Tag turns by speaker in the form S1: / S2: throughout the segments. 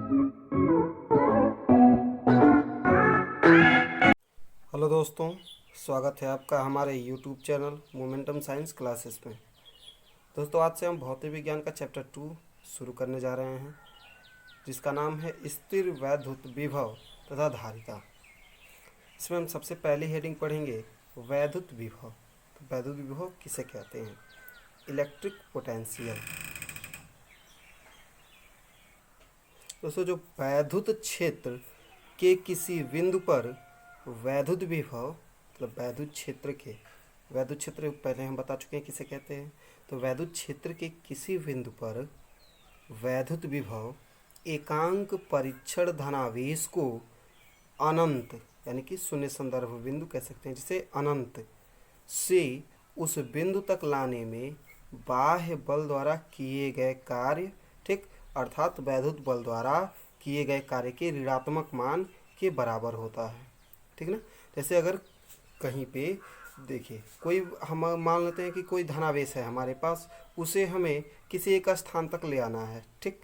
S1: Hello दोस्तों, स्वागत है आपका हमारे YouTube channel momentum science classes में। दोस्तों, आज से हम भौतिक विज्ञान का चैप्टर 2 शुरू करने जा रहे हैं, जिसका नाम है स्थिर वैद्युत विभव तथा धारिता। इसमें हम सबसे पहली हेडिंग पढ़ेंगे वैद्युत विभव। तो वैद्युत विभव किसे कहते हैं? Electric potential. दोस्तों, जो वैद्युत क्षेत्र के किसी बिंदु पर वैद्युत विभव, मतलब वैद्युत क्षेत्र के, वैद्युत क्षेत्र पहले हम बता चुके हैं किसे कहते हैं। तो वैद्युत क्षेत्र के किसी बिंदु पर वैद्युत विभव एकांक परीक्षण धनावेश को अनंत, यानी कि शून्य संदर्भ बिंदु कह सकते हैं जिसे, अनंत से उस बिंदु तक लाने में बाह्य बल द्वारा किए गए कार्य, ठीक, अर्थात वैद्युत बल द्वारा किए गए कार्य के ऋणात्मक मान के बराबर होता है। ठीक ना। जैसे अगर कहीं पे देखिए, कोई हम मान लेते हैं कि कोई धनावेश है हमारे पास, उसे हमें किसी एक स्थान तक ले आना है। ठीक,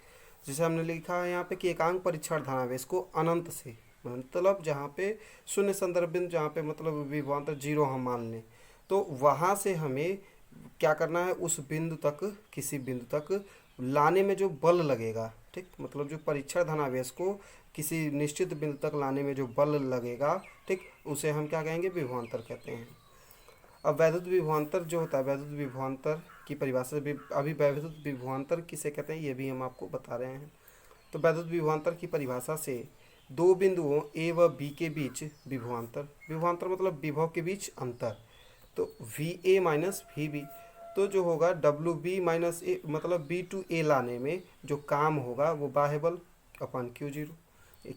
S1: जैसे हमने लिखा है यहाँ पे कि एकांक परीक्षण धनावेश को अनंत से, मतलब जहाँ पे शून्य संदर्भ बिंदु, जहाँ पे मतलब विभवांतर 0 हम मान लें, तो वहाँ से हमें क्या करना है, उस बिंदु तक, किसी बिंदु तक लाने में जो बल लगेगा, ठीक, मतलब जो परीक्षण धनावेश को किसी निश्चित बिंदु तक लाने में जो बल लगेगा, ठीक, उसे हम क्या कहेंगे, विभवांतर कहते हैं। अब वैद्युत विभवांतर जो होता है, वैद्युत विभवांतर की परिभाषा अभी वैद्युत विभवांतर किसे कहते हैं ये भी हम आपको बता रहे हैं। तो वैद्युत विभवांतर की परिभाषा से दो बिंदुओं ए व बी के बीच विभवांतर, विभवांतर मतलब विभव के बीच अंतर, तो V A minus V B, तो जो होगा डब्ल्यू बी माइनस ए, मतलब बी टू ए लाने में जो काम होगा वो बाह्य बल upon Q zero,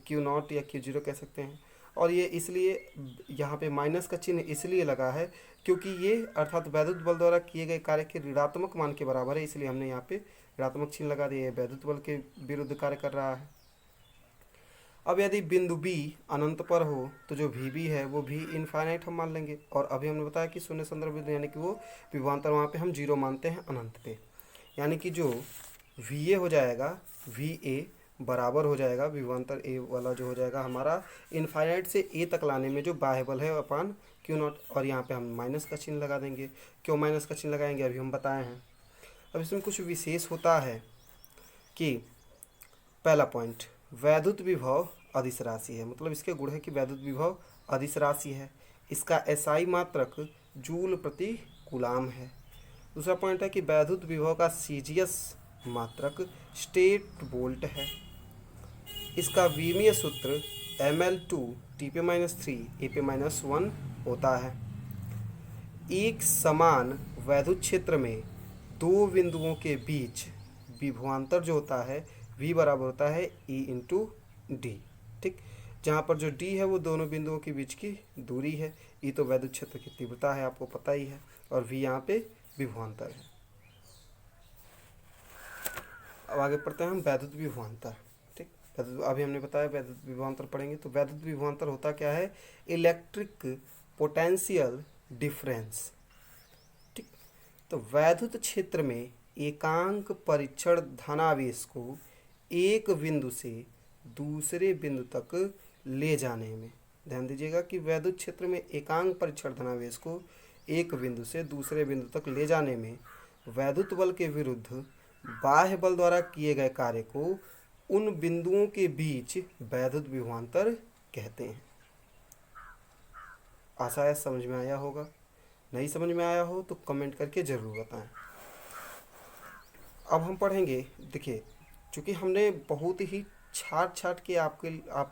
S1: Q not या क्यू जीरो कह सकते हैं। और ये इसलिए यहाँ पे माइनस का चिन्ह इसलिए लगा है क्योंकि ये अर्थात वैद्युत बल द्वारा किए गए कार्य के ऋणात्मक मान के बराबर है, इसलिए हमने यहाँ पे ऋणात्मक चिन्ह लगा दिया है, वैद्युत बल के विरुद्ध कार्य कर रहा है। अब यदि बिंदु बी अनंत पर हो तो जो वी बी है वो भी इनफाइनाइट हम मान लेंगे, और अभी हमने बताया कि शून्य संदर्भ बिंदु यानी कि वो विभवांतर वहाँ पे हम 0 मानते हैं अनंत पे, यानी कि जो वी ए हो जाएगा, वी ए बराबर हो जाएगा विभवांतर ए वाला जो हो जाएगा हमारा इनफाइनाइट से ए तक लाने में जो बाह्य बल है अपान क्यू नॉट, और यहाँ पे हम माइनस का चिन्ह लगा देंगे। क्यों माइनस का चिन्ह लगाएंगे अभी हम बताए हैं। अब इसमें कुछ विशेष होता है कि पहला पॉइंट, वैद्युत विभव अदिश राशि है, मतलब इसके गुण है कि वैद्युत विभव अदिश राशि है, इसका एसआई मात्रक जूल प्रति कूलाम है। दूसरा पॉइंट है कि वैद्युत विभव का सीजीएस मात्रक स्टेट वोल्ट है, इसका विमीय सूत्र ml2 Tp-3 Ap-1 होता है। एक समान वैद्युत क्षेत्र में दो बिंदुओं के बीच विभवांतर जो होता है V बराबर होता है E इंटू डी, ठीक, जहाँ पर जो D है वो दोनों बिंदुओं के बीच की दूरी है, E तो वैद्युत क्षेत्र की तीव्रता है आपको पता ही है, और V यहाँ पे विभवांतर है। अब आगे पढ़ते हैं हम वैद्युत विभवांतर। ठीक, अभी हमने बताया वैद्युत विभवांतर पढ़ेंगे, तो वैद्युत विभवांतर होता क्या है, इलेक्ट्रिक पोटेंशियल डिफरेंस। ठीक, तो वैद्युत क्षेत्र में एकांक परीक्षण धनावेश को एक बिंदु से दूसरे बिंदु तक ले जाने में, ध्यान दीजिएगा कि वैद्युत क्षेत्र में एकांक परीक्षण धनावेश को एक बिंदु से दूसरे बिंदु तक ले जाने में वैद्युत बल के विरुद्ध बाह्य बल द्वारा किए गए कार्य को उन बिंदुओं के बीच वैद्युत विभवांतर कहते हैं। आशा है समझ में आया होगा, नहीं समझ में आया हो तो कमेंट करके ज़रूर बताएं। अब हम पढ़ेंगे, देखिए चूँकि हमने बहुत ही छाट के आप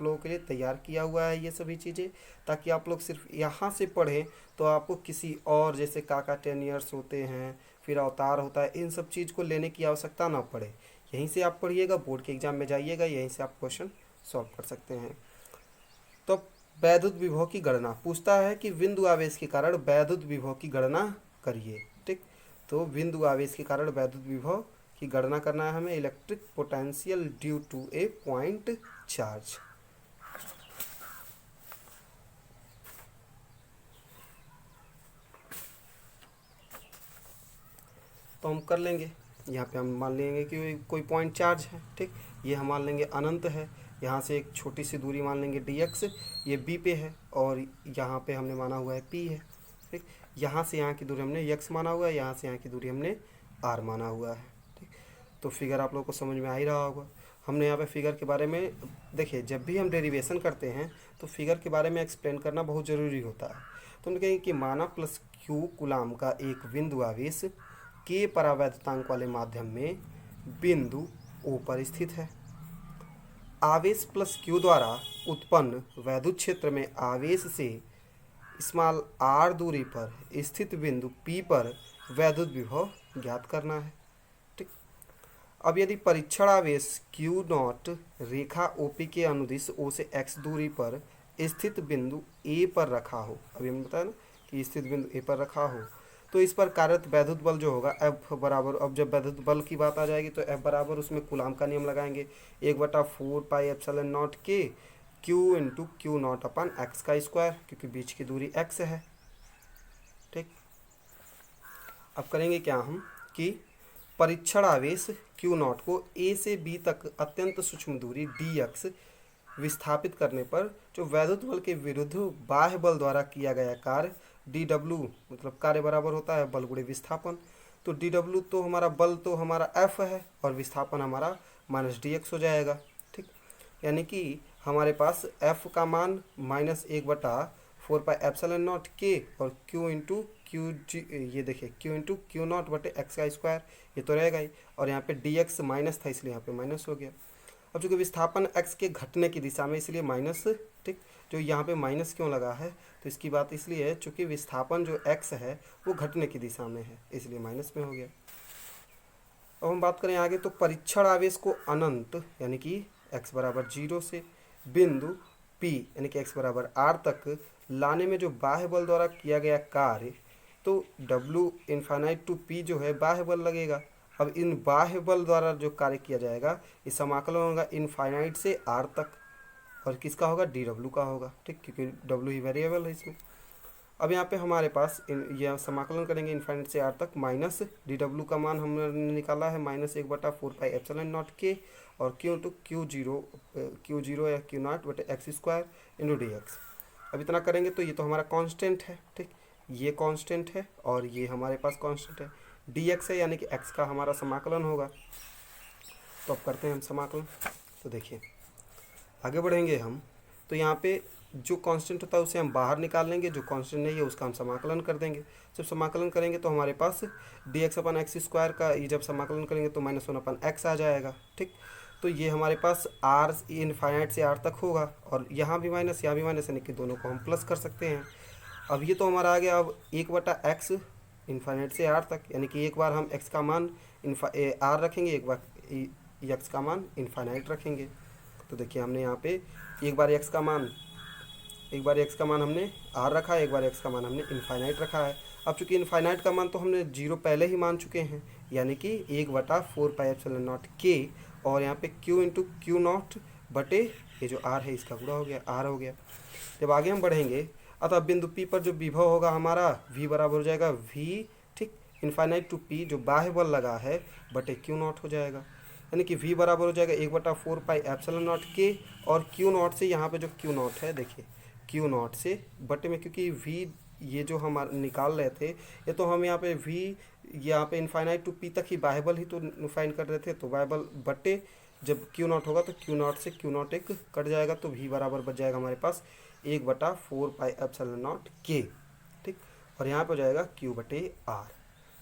S1: लोगों के लिए तैयार किया हुआ है ये सभी चीज़ें, ताकि आप लोग सिर्फ यहाँ से पढ़ें तो आपको किसी और, जैसे काका 10 ईयर्स होते हैं, फिर अवतार होता है, इन सब चीज़ को लेने की आवश्यकता ना पड़े। यहीं से आप पढ़िएगा, बोर्ड के एग्ज़ाम में जाइएगा, यहीं से आप क्वेश्चन सॉल्व कर सकते हैं। तो वैद्युत विभव की गणना पूछता है कि बिंदु आवेश के कारण वैद्युत विभव की गणना करिए। ठीक, तो बिंदु आवेश के कारण वैद्युत विभव की गणना करना है हमें, electric potential due to a point charge. तो हम कर लेंगे, यहाँ पे हम मान लेंगे कि कोई पॉइंट चार्ज है। ठीक, ये हम मान लेंगे अनंत है। यहाँ से एक छोटी सी दूरी मान लेंगे dx, ये b पे है और यहाँ पे हमने माना हुआ है p है। ठीक, यहाँ से यहाँ की दूरी हमने x माना हुआ है, यहाँ से यहाँ की दूरी हमने r माना हुआ है। ठीक, तो फिगर आप लोगों को समझ में आ ही रहा होगा। हमने यहाँ पे फिगर के बारे में देखिए, जब भी हम डेरिवेशन करते हैं तो फिगर के बारे में एक्सप्लेन करना बहुत ज़रूरी होता है। तो हमने कहेंगे कि माना प्लस क्यू कुलाम का एक बिंदु आवेश के परावैद्युतांक वाले माध्यम में बिंदु ओ पर स्थित है। आवेश प्लस क्यू द्वारा उत्पन्न वैद्युत क्षेत्र में आवेश से स्मॉल आर दूरी पर स्थित बिंदु पी पर वैद्युत विभव ज्ञात करना है। ठीक, अब यदि परीक्षण आवेश क्यू नॉट रेखा ओपी के अनुदिश ओ से एक्स दूरी पर स्थित बिंदु ए पर रखा हो, अभी हम बताया ना कि स्थित बिंदु ए पर रखा हो, तो इस पर कार्यरत वैद्युत बल जो होगा F बराबर, अब जब वैद्युत बल की बात आ जाएगी तो F बराबर उसमें कूलाम का नियम लगाएंगे, 1/4πε0 के Q into Q not upon x का स्क्वायर, क्योंकि बीच की दूरी x है। ठीक, अब करेंगे क्या हम कि परीक्षण आवेश Q नॉट को A से B तक अत्यंत सूक्ष्म दूरी dx विस्थापित करने पर जो वैद्युत बल के विरुद्ध बाह्य बल द्वारा किया गया कार्य dw, मतलब कार्य बराबर होता है बल गुणे विस्थापन। तो dw तो हमारा बल तो हमारा F है और विस्थापन हमारा माइनस dx हो जाएगा। ठीक, यानी कि हमारे पास F का मान -1/4πε0 के और Q इंटू क्यू जी, ये देखिए Q इंटू क्यू नॉट बटे एक्स का स्क्वायर, ये तो रहेगा ही, और यहाँ पे dx माइनस था इसलिए यहाँ पे माइनस हो गया। अब चूँकि विस्थापन x के घटने की दिशा में इसलिए माइनस। ठीक, जो यहाँ पे माइनस क्यों लगा है तो इसकी बात इसलिए है चूँकि विस्थापन जो x है वो घटने की दिशा में है, इसलिए माइनस में हो गया। अब हम बात करें आगे, तो परीक्षण आवेश को अनंत यानी कि x बराबर 0 से बिंदु P यानी कि x बराबर r तक लाने में जो बाह्य बल द्वारा किया गया कार्य, तो W इनफाइनाइट टू P जो है बाह्य बल लगेगा। अब इन बाह्य बल द्वारा जो कार्य किया जाएगा ये समाकलन होगा इनफाइनाइट से r तक, और किसका होगा dw का होगा। ठीक, क्योंकि w ही वेरिएबल है इसमें। अब यहाँ पे हमारे पास यह समाकलन करेंगे इनफाइनाइट से r तक, माइनस dw का मान हमने निकाला है -1/4πε0 के और q टू Q0 या Q नॉट बटे एक्स स्क्वायर इंटू dx। अब इतना करेंगे तो ये तो हमारा कांस्टेंट है। ठीक, ये कांस्टेंट है और ये हमारे पास कांस्टेंट है, dx है यानी कि x का हमारा समाकलन होगा। तो अब करते हैं हम समाकलन। तो देखिए आगे बढ़ेंगे हम, तो यहाँ पे जो कांस्टेंट होता है उसे हम बाहर निकाल लेंगे, जो कांस्टेंट नहीं है उसका हम समाकलन कर देंगे। जब समाकलन करेंगे तो हमारे पास dx अपन एक्स स्क्वायर का ये जब समाकलन करेंगे तो -1/x आ जाएगा। ठीक, तो ये हमारे पास r इनफाइनाइट से r तक होगा और यहाँ भी माइनस यहाँ भी माइनस, यानी कि दोनों को हम प्लस कर सकते हैं। अब ये तो हमारा आ गया। अब 1/x इनफाइनाइट से r तक, यानी कि एक बार हम x का मान r रखेंगे, एक बार x का मान इनफाइनाइट रखेंगे। तो देखिए हमने यहाँ पे एक बार x का मान हमने r रखा है, एक बार x का मान हमने इनफाइनाइट रखा है। अब चूंकि इनफाइनाइट का मान तो हमने 0 पहले ही मान चुके हैं, यानी कि 1/4πε0 के और यहाँ पे q इंटू क्यू नॉट बटे ये जो r है इसका गुणा हो गया, r हो गया। जब आगे हम बढ़ेंगे, अतः बिंदु P पर जो विभव होगा हमारा v बराबर हो जाएगा v, ठीक, इनफाइनाइट टू P जो बाह्य बल लगा है बटे क्यू नॉट हो जाएगा, यानी कि v बराबर हो जाएगा 1/4πε0 के और क्यू नॉट से यहाँ पे जो क्यू नॉट है देखिए क्यू नॉट से बटे में, क्योंकि v ये जो हम निकाल रहे थे ये तो हम यहाँ पे v यहाँ पे इनफाइनाइट टू P तक ही बाह्य बल ही तो फाइंड कर रहे थे, तो बाह्य बल बटे जब क्यू नॉट होगा तो क्यू नॉट से क्यू नॉट एक कट जाएगा, तो v बराबर बच जाएगा हमारे पास 1/4πε0 के। ठीक, और यहाँ पे हो जाएगा q बटे r,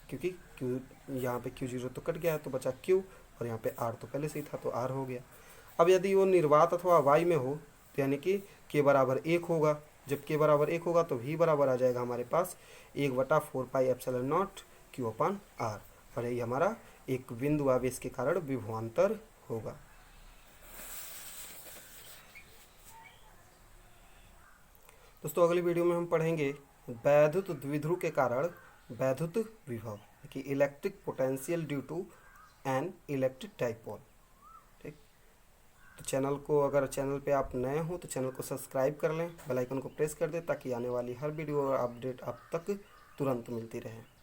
S1: क्योंकि q यहाँ पे q0 तो कट गया है तो बचा q और यहाँ पे r तो पहले से ही था तो r हो गया। अब यदि वो निर्वात अथवा y में हो तो यानी कि k बराबर 1 होगा, जब k बराबर 1 होगा तो v बराबर आ जाएगा हमारे पास 1/4πε0 q/r, और यही हमारा एक बिंदु आवेश के कारण विभवांतर होगा। दोस्तों अगली वीडियो में हम पढ़ेंगे वैद्युत द्विध्रुव के कारण वैद्युत विभव कि electric potential due to an electric dipole. ठीक, तो चैनल को, अगर चैनल पे आप नए हो तो चैनल को सब्सक्राइब कर लें, बेल आइकन को प्रेस कर दें ताकि आने वाली हर वीडियो और अपडेट आप तक तुरंत मिलती रहे।